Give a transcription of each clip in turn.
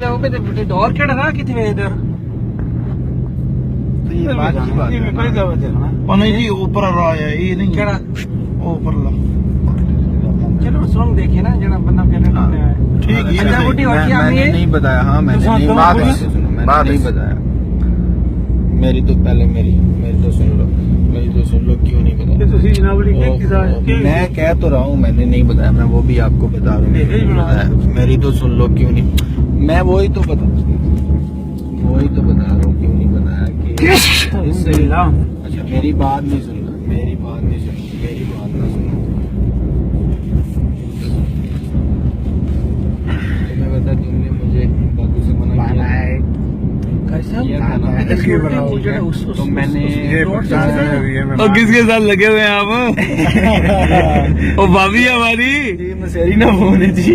और केड़ा ना कितने इधर नहीं जी ऊपर रहा है ये नहीं केड़ा ऊपर ला चलो सॉन्ग देखे ना जरा बंदा पहले ठीक है अच्छा बुटी और क्या मैंने नहीं बताया। हाँ मैंने नहीं बताया। मेरी तो पहले मेरी तो सुन लो क्यों नहीं बताया। मैं कह तो रहा हूँ मैंने नहीं बताया। मैं वो भी आपको बता रहा हूँ मेरी तो सुन लो क्यों नहीं। मैं वही तो बता रहा हूँ क्यों नहीं बताया कि अच्छा मेरी बात नहीं सुनना मेरी बात ना सुनो। तुम्हें बता तुमने मुझे बातों से मना किया था ना। तो मैंने और किसके साथ लगे हुए हैं आप ओ भाभी हमारी मसेरी ना फोन है जी।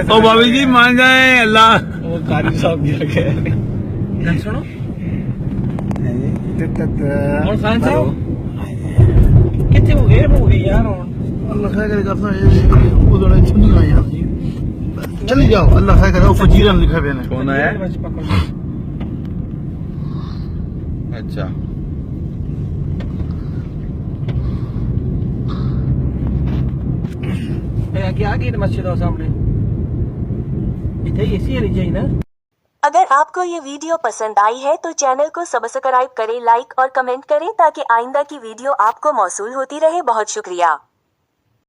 ओ भाभी जी मान जाए अल्लाह वो कारी साहब की रखे सुनो और खान साहब कितने हो गए यार अल्लाह खैर करे करता है उधर छुना यार जी चली जाओ अल्लाह खैर करे वो फजीरन लिखा हुआ है कौन आया। अच्छा आगे मस्जिद हो सामने इतने ऐसी है नहीं ना। अगर आपको ये वीडियो पसंद आई है तो चैनल को सब्सक्राइब करें, लाइक और कमेंट करें ताकि आइंदा की वीडियो आपको मौसूल होती रहे। बहुत शुक्रिया।